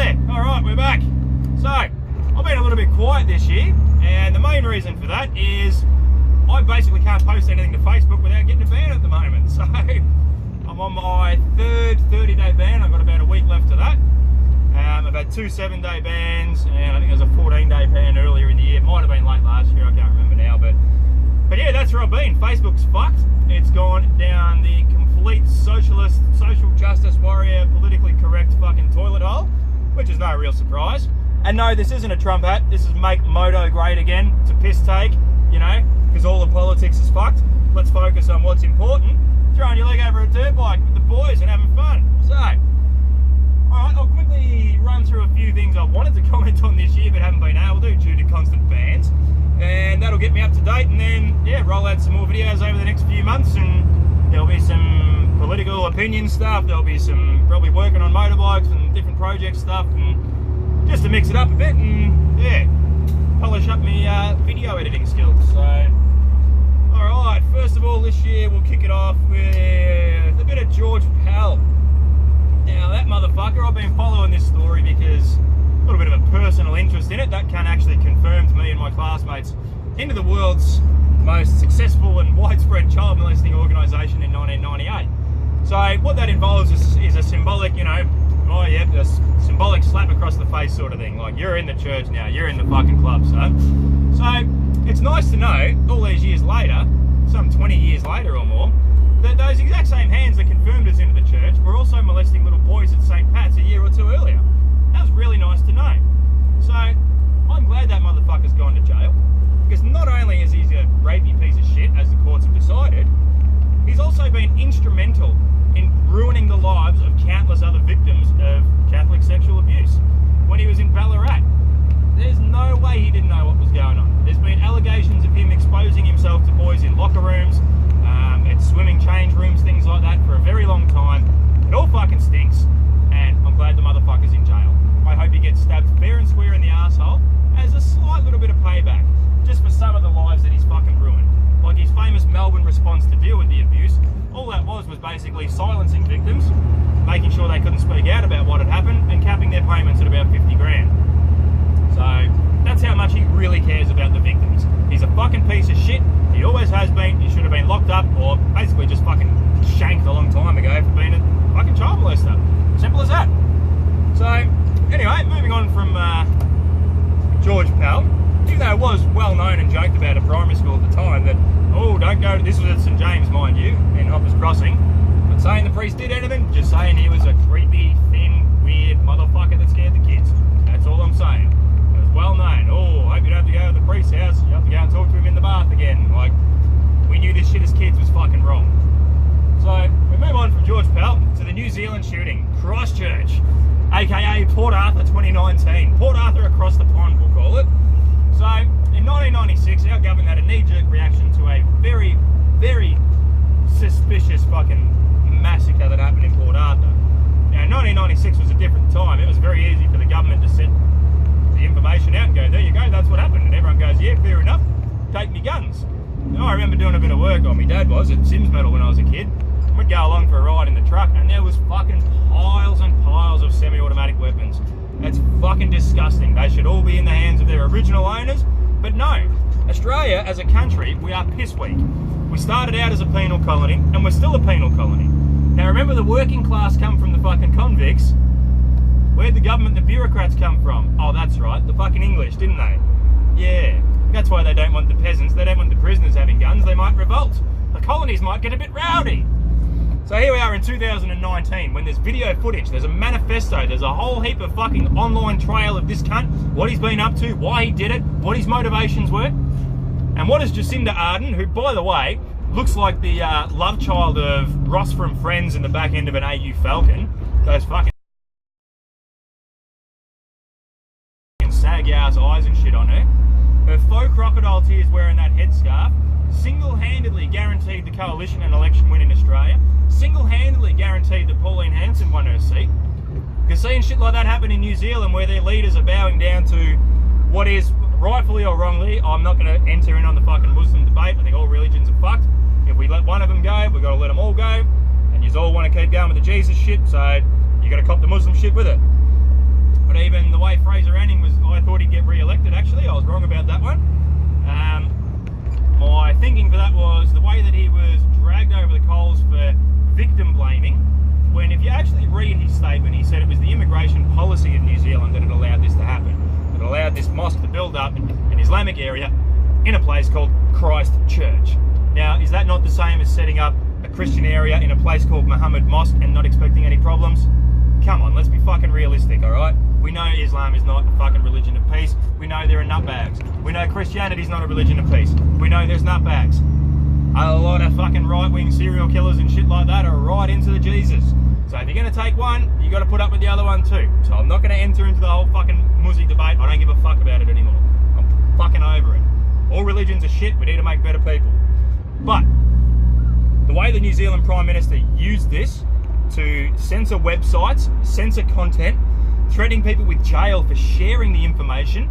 Yeah, alright, we're back. So, I've been a little bit quiet this year, and the main reason for that is I basically can't post anything to Facebook without getting a ban at the moment. So, I'm on my third 30-day ban. I've got about a week left of that. I've had 2 7-day bans, and I think there was a 14-day ban earlier in the year. It might have been late last year, I can't remember now. But yeah, that's where I've been. Facebook's fucked. It's gone down the complete socialist, social justice warrior, politically correct fucking toilet hole, which is no real surprise. And no, this isn't a Trump hat. This is make Moto great again. It's a piss take, you know, because all the politics is fucked. Let's focus on what's important. Throwing your leg over a dirt bike with the boys and having fun. So, alright, I'll quickly run through a few things I wanted to comment on this year but haven't been able to due to constant bans. And that'll get me up to date, and then, yeah, roll out some more videos over the next few months, and there'll be some political opinion stuff, there'll be some probably working on motorbikes and different project stuff, and just to mix it up a bit and, yeah, polish up my video editing skills. So, alright, first of all this year we'll kick it off with a bit of George Pell. Now that motherfucker, I've been following this story because a little bit of a personal interest in it. That can actually confirmed me and my classmates into the world's most successful and widespread child molesting organisation in 1998. So what that involves is a symbolic, you know, oh yeah, a symbolic slap across the face sort of thing. Like, you're in the church now, you're in the fucking club, son. So it's nice to know, all these years later, some 20 years later or more, that those exact same hands that confirmed us into the church were also molesting little boys at St. Pat's a year or two earlier. That was really nice to know. So, I'm glad that motherfucker's gone to jail, because not only is he a rapey piece of shit, as the courts have decided, he's also been instrumental in ruining the lives of countless other victims of Catholic sexual abuse. When he was in Ballarat, there's no way he didn't know what was going on. There's been allegations of him exposing himself to boys in locker rooms, at swimming change rooms, things like that, for a very long time. It all fucking stinks, and I'm glad the motherfucker's in jail. I hope he gets stabbed fair and square in the arsehole as a slight little bit of payback, just for some of the lives that he's fucking ruined. Like his famous Melbourne response to deal with the abuse, all that was basically silencing victims, making sure they couldn't speak out about what had happened, and capping their payments at about 50 grand. So, that's how much he really cares about the victims. He's a fucking piece of shit. He always has been. He should have been locked up, or basically just fucking shanked a long time ago for being a fucking child molester. Simple as that. So, anyway, moving on from George Pell, even though it was well known and joked about at primary school at the time that, oh, don't go to, this was at St James, mind you, in Hoppers Crossing, but saying the priest did anything, just saying he was a creepy, thin, weird motherfucker that scared the kids. That's all I'm saying. It was well known. Oh, I hope you don't have to go to the priest's house, you have to go and talk to him in the bath again. Like, we knew this shit as kids was fucking wrong. So, we move on from George Pell to the New Zealand shooting, Christchurch, aka Port Arthur 2019. Port Arthur across the pond, we'll call it. So, in 1996, our government had a knee-jerk reaction to a very, very suspicious fucking massacre that happened in Port Arthur. Now, 1996 was a different time. It was very easy for the government to set the information out and go, there you go, that's what happened. And everyone goes, yeah, fair enough, take me guns. And I remember doing a bit of work, or my dad was, at Sims Metal when I was a kid. We'd go along for a ride in the truck, and there was fucking piles and piles of semi-automatic weapons. It's fucking disgusting. They should all be in the hands of their original owners. But no, Australia as a country, we are piss weak. We started out as a penal colony, and we're still a penal colony. Now remember, the working class come from the fucking convicts. Where'd the government, the bureaucrats come from? Oh, that's right, the fucking English, didn't they? Yeah, that's why they don't want the peasants, they don't want the prisoners having guns, they might revolt. The colonies might get a bit rowdy. So here we are in 2019, when there's video footage, there's a manifesto, there's a whole heap of fucking online trail of this cunt, what he's been up to, why he did it, what his motivations were. And what is Jacinda Ardern, who, by the way, looks like the love child of Ross from Friends in the back end of an AU Falcon, those fucking sag-ass eyes and shit on her. Her faux crocodile tears wearing that headscarf single-handedly guaranteed the coalition an election win in Australia, single-handedly guaranteed that Pauline Hanson won her seat. Because seeing shit like that happen in New Zealand, where their leaders are bowing down to what is, rightfully or wrongly, I'm not going to enter in on the fucking Muslim debate, I think all religions are fucked. If we let one of them go, we've got to let them all go, and you all want to keep going with the Jesus shit, so you got to cop the Muslim shit with it. But But even the way Fraser Anning was, I thought he'd get re-elected actually. I was wrong about that one. My thinking for that was the way that he was dragged over the coals for victim blaming, when if you actually read his statement, he said it was the immigration policy in New Zealand that had allowed this to happen. That allowed this mosque to build up in an Islamic area in a place called Christ Church. Now, is that not the same as setting up a Christian area in a place called Muhammad Mosque and not expecting any problems? Come on, let's be fucking realistic, alright? We know Islam is not a fucking religion of peace. We know there are nutbags. We know Christianity is not a religion of peace. We know there's nutbags. A lot of fucking right-wing serial killers and shit like that are right into the Jesus. So if you're going to take one, you got to put up with the other one too. So I'm not going to enter into the whole fucking Muzzy debate. I don't give a fuck about it anymore. I'm fucking over it. All religions are shit. We need to make better people. But the way the New Zealand Prime Minister used this to censor websites, censor content, threatening people with jail for sharing the information,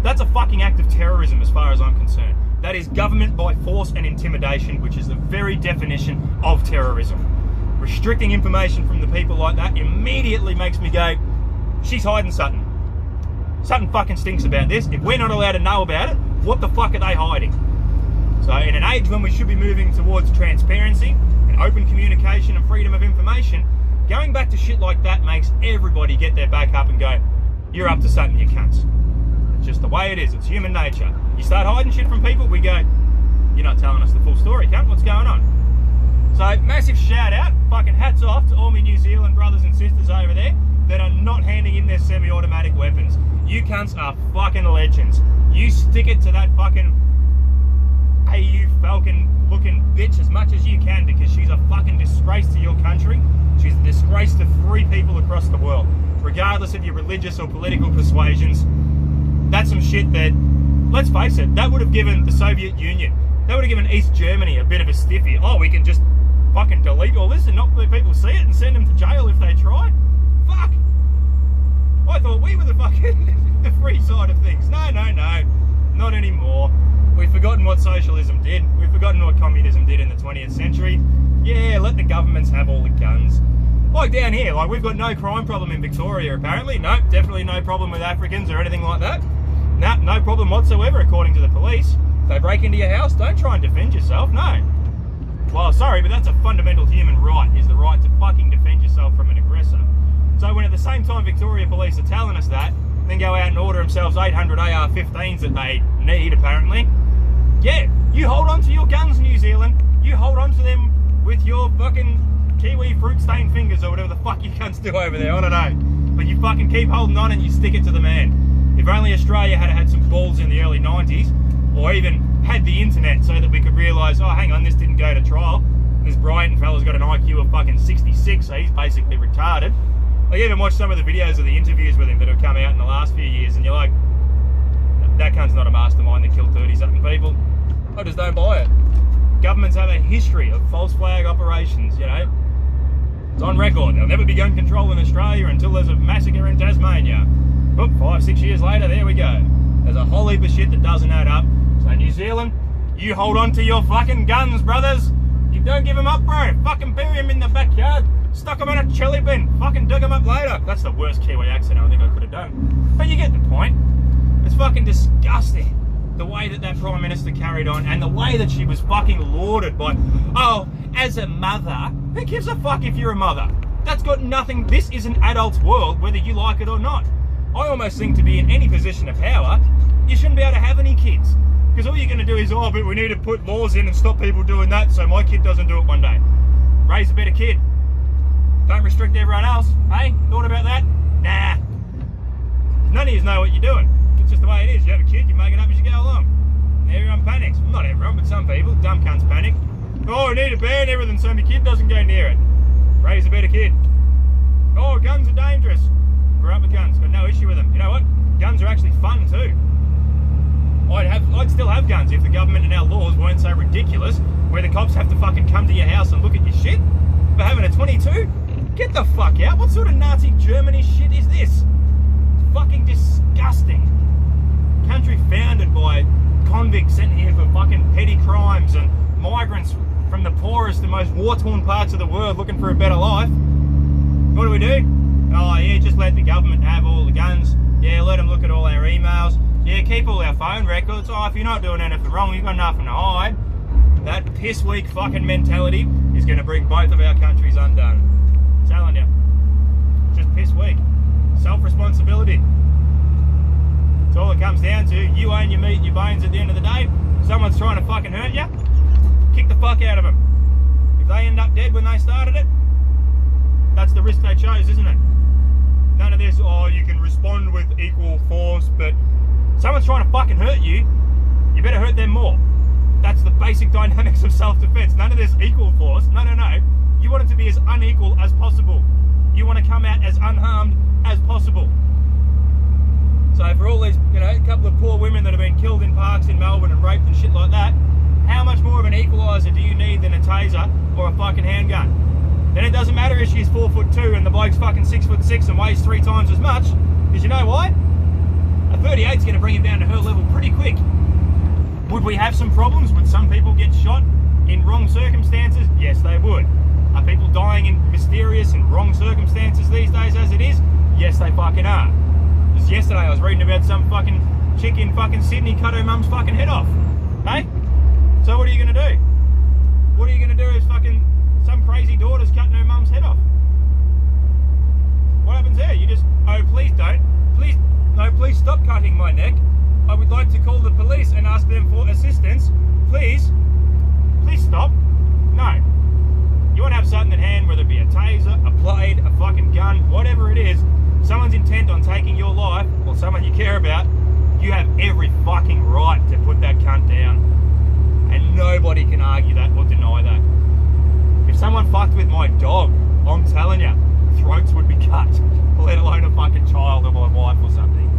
that's a fucking act of terrorism as far as I'm concerned. That is government by force and intimidation, which is the very definition of terrorism. Restricting information from the people like that immediately makes me go, she's hiding something. Something fucking stinks about this. If we're not allowed to know about it, what the fuck are they hiding? So in an age when we should be moving towards transparency and open communication and freedom of information, going back to shit like that makes everybody get their back up and go, you're up to something, you cunts. It's just the way it is. It's human nature. You start hiding shit from people, we go, you're not telling us the full story, cunt. What's going on? So massive shout out, fucking hats off to all my New Zealand brothers and sisters over there that are not handing in their semi-automatic weapons. You cunts are fucking legends. You stick it to that fucking AU Falcon looking bitch as much as you can, because she's a fucking disgrace to your country. She's a disgrace to free people across the world, regardless of your religious or political persuasions. That's some shit that, let's face it, that would have given the Soviet Union, that would have given East Germany a bit of a stiffy. Oh, we can just fucking delete all this and not let people see it and send them to jail if they try? Fuck! I thought we were the fucking the free side of things. No, no, no. Not anymore. We've forgotten what socialism did. We've forgotten what communism did in the 20th century. Yeah, let the governments have all the guns. Like down here, like we've got no crime problem in Victoria apparently. No, definitely no problem with Africans or anything like that. Nah, no problem whatsoever according to the police. If they break into your house, don't try and defend yourself, no. Well, sorry, but that's a fundamental human right, is the right to fucking defend yourself from an aggressor. So when at the same time Victoria Police are telling us that, then go out and order themselves 800 AR-15s that they need, apparently. Yeah, you hold on to your guns, New Zealand. You hold on to them with your fucking kiwi fruit-stained fingers or whatever the fuck you cunts do over there, I don't know. But you fucking keep holding on and you stick it to the man. If only Australia had some balls in the early 90s, or even had the internet so that we could realise, oh, hang on, this didn't go to trial. This Brighton fella's got an IQ of fucking 66, so he's basically retarded. I even watched some of the videos of the interviews with him that have come out in the last few years, and you're like, that cunt's not a mastermind that killed 30-something people. I just don't buy it. Governments have a history of false flag operations, you know. It's on record. There'll never be gun control in Australia until there's a massacre in Tasmania. Oop, 5-6 years later, there we go. There's a whole heap of shit that doesn't add up. So New Zealand, you hold on to your fucking guns, brothers. You don't give them up, bro. Fucking bury them in the backyard. Stuck them in a chili bin. Fucking dug them up later. That's the worst Kiwi accent I think I could have done. But you get the point. It's fucking disgusting. The way that that Prime Minister carried on, and the way that she was fucking lauded by, oh, as a mother. Who gives a fuck if you're a mother? That's got nothing. This is an adult's world, whether you like it or not. I almost think to be in any position of power, you shouldn't be able to have any kids. Because all you're going to do is, oh, but we need to put laws in and stop people doing that so my kid doesn't do it one day. Raise a better kid. Don't restrict everyone else. Hey, thought about that? Nah. None of you know what you're doing. It's just the way it is. You have a kid, you make it up as you go along. And everyone panics. Well, not everyone, but some people. Dumb cunts panic. Oh, we need to ban everything so my kid doesn't go near it. Raise a better kid. Oh, guns are dangerous. We're up with guns. Got no issue with them. You know what? Guns are actually fun too. I'd still have guns if the government and our laws weren't so ridiculous, where the cops have to fucking come to your house and look at your shit for having a 22. Get the fuck out. What sort of Nazi Germany shit is this? It's fucking disgusting. Country founded by convicts sent here for fucking petty crimes and migrants from the poorest and most war-torn parts of the world looking for a better life. What do? Oh yeah, just let the government have all the guns. Yeah, let them look at all our emails. Yeah, keep all our phone records. Oh, if you're not doing anything wrong, you've got nothing to hide. That piss weak fucking mentality is going to bring both of our countries undone. I'm telling you. Just piss weak. Self-responsibility. It's all it comes down to. You own your meat and your bones at the end of the day. Someone's trying to fucking hurt you, kick the fuck out of them. If they end up dead when they started it, that's the risk they chose, isn't it? None of this, oh, you can respond with equal force, but someone's trying to fucking hurt you, you better hurt them more. That's the basic dynamics of self-defense. None of this equal force. No. You want it to be as unequal as possible. You want to come out as unharmed as possible. So for all these, a couple of poor women that have been killed in parks in Melbourne and raped and shit like that, how much more of an equaliser do you need than a taser or a fucking handgun? Then it doesn't matter if she's 4'2" and the bloke's fucking 6'6" and weighs 3 times as much, because you know why? A 38's going to bring him down to her level pretty quick. Would we have some problems? Would some people get shot in wrong circumstances? Yes, they would. Are people dying in mysterious and wrong circumstances these days as it is? Yes, they fucking are. Just yesterday I was reading about some fucking chick in fucking Sydney cut her mum's fucking head off. Hey? So what are you going to do? What are you going to do if fucking some crazy daughter's cutting her mum's head off? What happens there? You just, oh, please don't. Please, no, please stop cutting my neck. I would like to call the police and ask them for assistance. Please stop. No. You want to have something at hand, whether it be a taser, a blade, a fucking gun, whatever it is, someone's intent on taking your life, or someone you care about, you have every fucking right to put that cunt down. And nobody can argue that or deny that. If someone fucked with my dog, I'm telling you, throats would be cut, let alone a fucking child or my wife or something.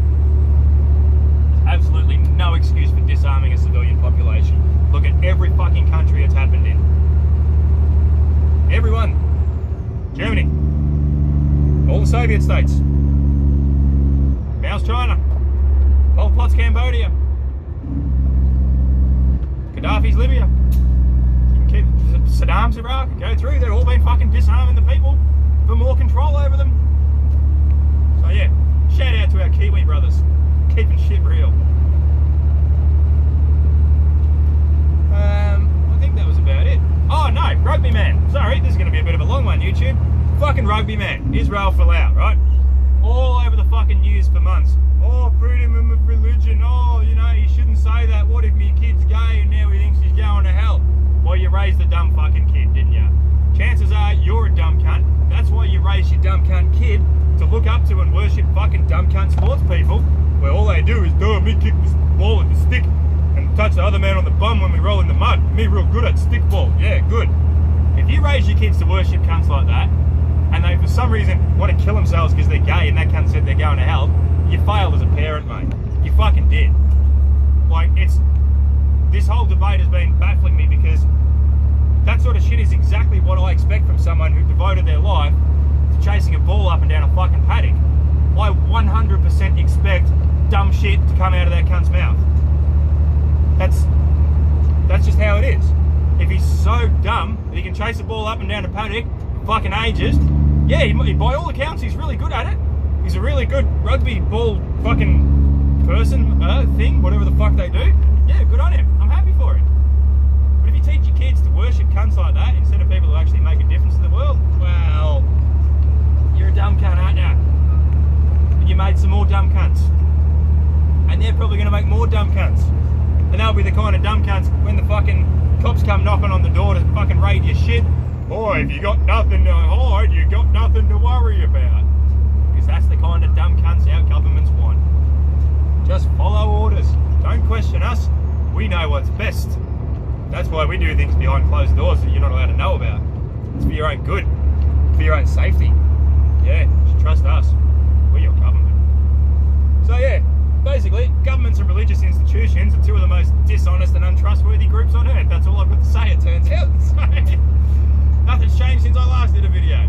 There's absolutely no excuse for disarming a civilian population. Look at every fucking country it's happened in. Everyone. Germany. All the Soviet states. Mao's China. Pol Pot's Cambodia. Gaddafi's Libya. Saddam's Iraq. Go through. They've all been fucking disarming the people for more control over them. So yeah, shout out to our Kiwi brothers. Keeping shit real. I think that was about it. Oh no, Rugby Man. Sorry, this is going to be a bit of a long one, YouTube. Fucking Rugby Man. Israel Folau, right? All over the fucking news for months. Oh, freedom of religion. Oh, you shouldn't say that. What if your kid's gay and now he thinks he's going to hell? Well, you raised a dumb fucking kid, didn't you? Chances are you're a dumb cunt. That's why you raised your dumb cunt kid to look up to and worship fucking dumb cunt sports people, where all they do is, me kick this ball at the stick and touch the other man on the bum when we roll in the mud. Me real good at stickball. Yeah, good. If you raise your kids to worship cunts like that, and they for some reason want to kill themselves because they're gay and that cunt said they're going to hell, you failed as a parent, mate. You fucking did. Like, this whole debate has been baffling me, because that sort of shit is exactly what I expect from someone who devoted their life to chasing a ball up and down a fucking paddock. I 100% expect dumb shit to come out of that cunt's mouth. That's just how it is. If he's so dumb that he can chase a ball up and down a paddock for fucking ages, yeah, by all accounts he's really good at it. He's a really good rugby ball fucking person, thing, whatever the fuck they do. Yeah, good on him. I'm happy for him. But if you teach your kids to worship cunts like that instead of people who actually make a difference to the world, well, you're a dumb cunt, aren't you? And you made some more dumb cunts. And they're probably going to make more dumb cunts. And they'll be the kind of dumb cunts when the fucking cops come knocking on the door to fucking raid your shit. Boy, if you got nothing to hide, you got nothing to worry about. Because that's the kind of dumb cunts our governments want. Just follow orders. Don't question us. We know what's best. That's why we do things behind closed doors that you're not allowed to know about. It's for your own good. For your own safety. Yeah, you should trust us. We're your government. So yeah, basically, governments and religious institutions are two of the most dishonest and untrustworthy groups on earth. That's all I've got to say, it turns out. So, nothing's changed since I last did a video.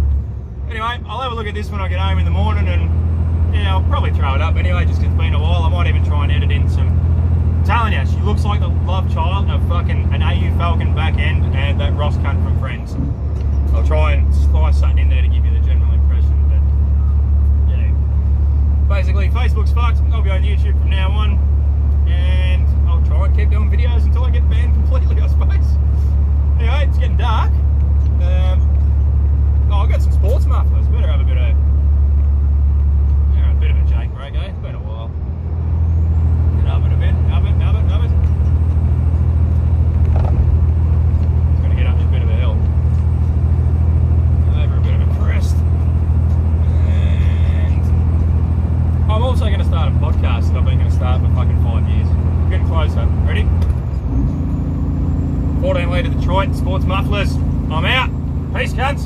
Anyway, I'll have a look at this when I get home in the morning, and yeah, I'll probably throw it up anyway, just 'cause it's been a while. I might even try and edit in some. I'm telling you, she looks like the love child of fucking an AU Falcon back end and that Ross cunt from Friends. I'll try and slice something in there to give you the general impression, but basically, Facebook's fucked. I'll be on YouTube from now on. And I'll try and keep doing videos until I get banned completely, I suppose. Anyway, it's getting dark. I've got some sports mufflers. Better have a bit of a Jake break, eh? It's been a while. Up it a bit, up it. It's going to get up a bit of a hill. Over a bit of a crest. And I'm also going to start a podcast that I've been going to start for fucking 5 years. I'm getting closer. Ready? 14 litre Detroit sports mufflers. I'm out. Peace, cunts.